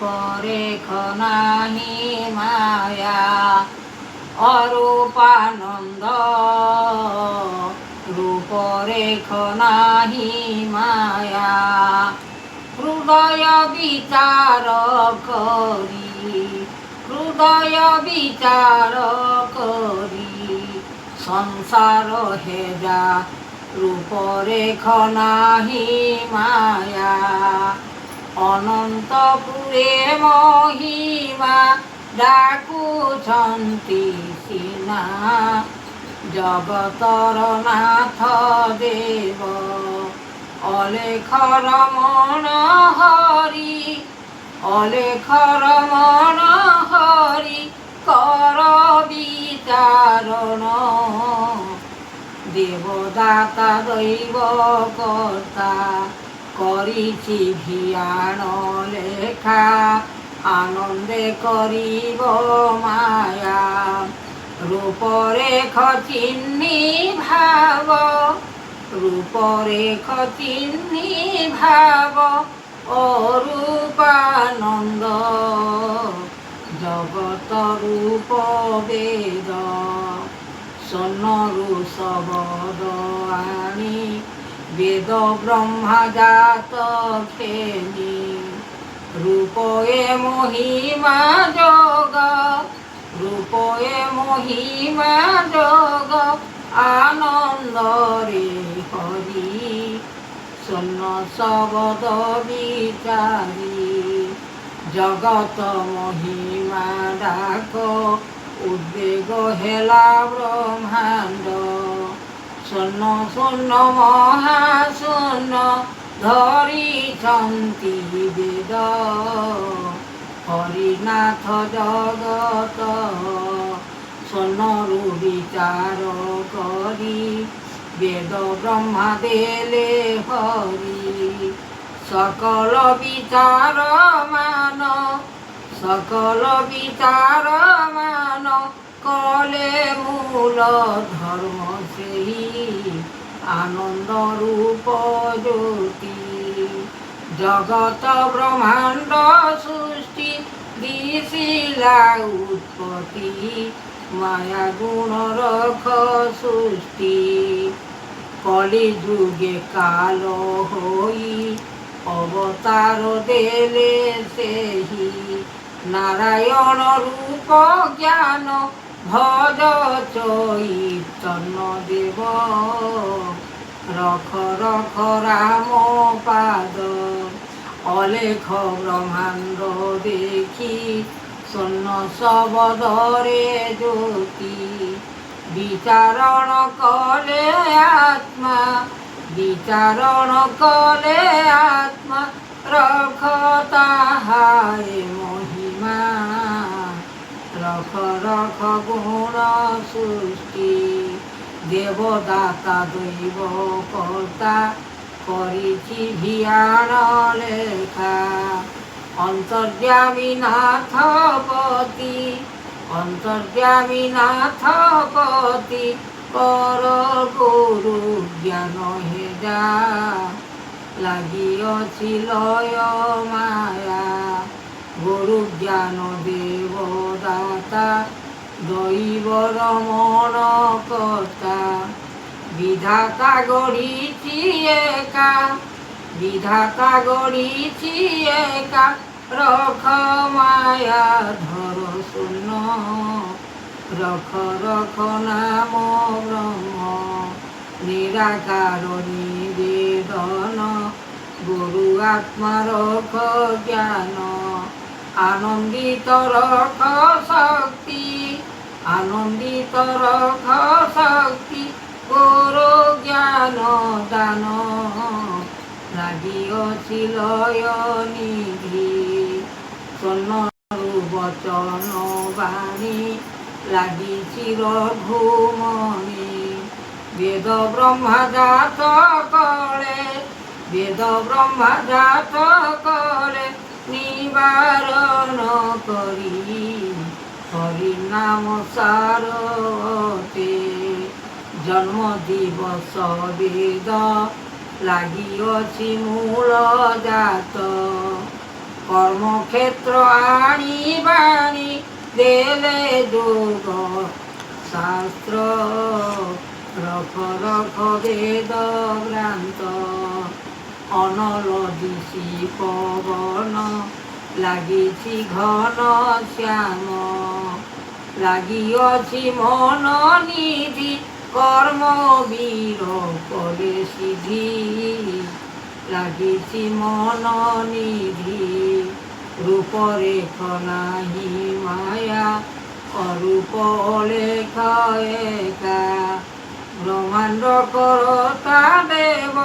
রূপরেখ নাহি মায়া অরূপানন্দ রূপরেখ নাহি মায়া হৃদয় বিচার করি হৃদয় বিচার করি সংসার হেজা রূপরেখ নাহি মায়া অনন্তপুরে মহিমা ডাকুছন্তি সিনা জগতর নাথ দেব অলেখ রমণ হরি অলেখ রমণ হরি কর বিচারণ দেবদাতা দৈব কর্তা করিছি ভিয়াণ লেখা আনন্দে করিব মায়া রূপরেখ চিহ্নি ভাব রূপরেখ চিহ্নি ভাব অরূপানন্দ জগত রূপ বেদ সোনরু শবদ আনি বেদ ব্রহ্মা জাত খেনি রূপয়ে মহিমা যোগ রূপয়ে মহিমা যোগ আনন্দরে হরি শূন্য শবদ বিচারি জগত মহিমা ডাক উদ্বেগ হেলা ব্রহ্মাণ্ড শূন্য শূন্য মহাশূন্য ধরিছন্তি বেদ হরিনাথ জগত সোনরু বিচার করি বেদ ব্রহ্মা দেলে হরি সকল বিচার মান সকল বিচার মান কলে মূল ধর্ম সেই আনন্দ রূপ জ্যোতি জগত ব্রহ্মাণ্ড সৃষ্টি দিশিলা উৎপত্তি মায়া গুণ রখ সৃষ্টি কলি যুগে কাল হই অবতার দেলে সেহি নারায়ণ রূপ জ্ঞান ভজ চৈতন্য দেব রখ রখ রাম পাদ অলেখ ব্রহ্মাণ্ড দেখি শূন্য শবদরে জ্যোতি বিচারণ কলে আত্মা বিচারণ কলে আত্মা রখ তাহায় মহিমা রখ রখ গুণ সৃষ্টি দেবদাতা দৈব কর্তা করিছি ভিয়াণ লেখা অন্তর্যামী নাথপতি অন্তর্যামী নাথপতি পর গুরু জ্ঞান হেজা লাগিଅছি লয় মায়া গুরু জ্ঞান দেবদাতা দৈব রমণ কর্তা বিধাতা গড়িছি একা বিধাতা গড়িছি একা রখ মায়া ধর শূন্য রখ রখ নাম ব্রহ্ম নিরাকার নিবেদন গুরু আত্মা রখ জ্ঞান আনন্দিত রখ শক্তি আনন্দিত রখ শক্তি গুরু জ্ঞান দান লাগিଅছি লয় নিধি সোনরু বচন বাণী লাগিছি রঘুমণি বেদ ব্রহ্মা জাত কলে বেদ ব্রহ্মা জাত কলে নিবারণ করি হরি নাম সারতে জন্ম দিবস বেদ লাগিଅছি মূল জাত কর্মক্ষেত্র আনিবাণী দেলে যোগ শাস্ত্র রখ রখ বেদ ভ্রান্ত অনল দিশি পবন লাগিছি ঘন শ্যাম লাগিଅଛି মন নিধি কর্ম বীর করে সিদ্ধি লাগিছি মন নিধি রূপরেখ নাহি মায়া অরূপ লেখ একা ব্রহ্মাণ্ড করতা দেব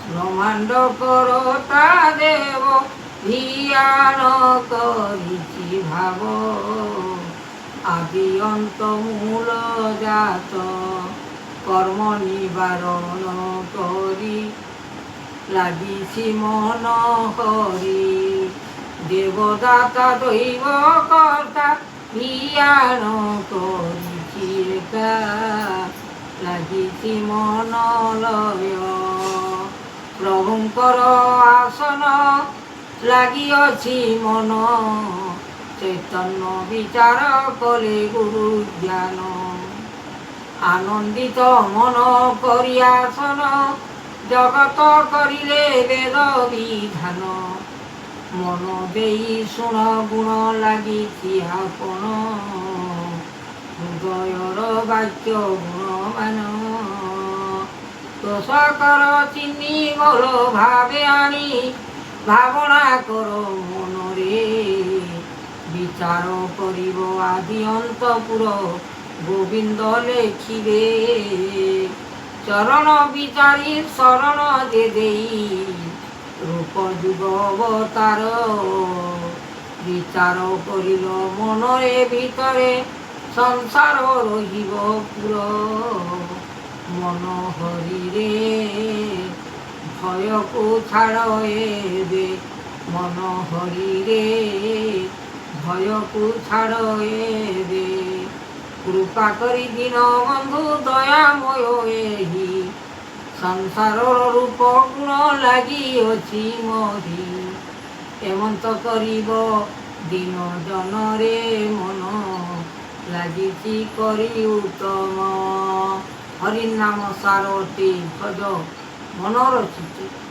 ব্রহ্মাণ্ড করতা দেব ধিয়ান করিছি ভাব আদি অন্ত মূল জাত কর্ম নিবারণ করি লাগিছি মন হরি দেবদাতা দৈব কর্তা ধিয়ান করিছি একা লাগিছি মন লয় প্রভুঙ্কর আসন লাগিଅଛି মন চৈতন্য বিচার কলে গুরু জ্ঞান আনন্দিত মন করি আসন জগত করিলে বেদ বিধান মন দেই শুণ গুণ লাগিছি আপন হৃদয়র বাক্য গুণমান দোষ কর চিহ্নি মোর ভাবে আনি ভাবনা কর মনরে বিচার করিব আদি অন্তপুর গোবিন্দ লেখিবে চরণ বিচারি শরণ দে দেই রূপ যুগ অবতার বিচার করিল মনরে ভিতরে সংসার রহিব পুর মন হরিরে ভয়কু ছাড় এবে মন হরিরে ভয়কু ছাড় এবে কৃপা করি দীন বন্ধু দয়াময় এহি সংসারর রূপ গুণ লাগিଅଛି মোহি এমন্ত করিব দীন জনরে মন লাগিছি করি উত্তম হরিনাম সারটি ভজ মনর চিত্তে।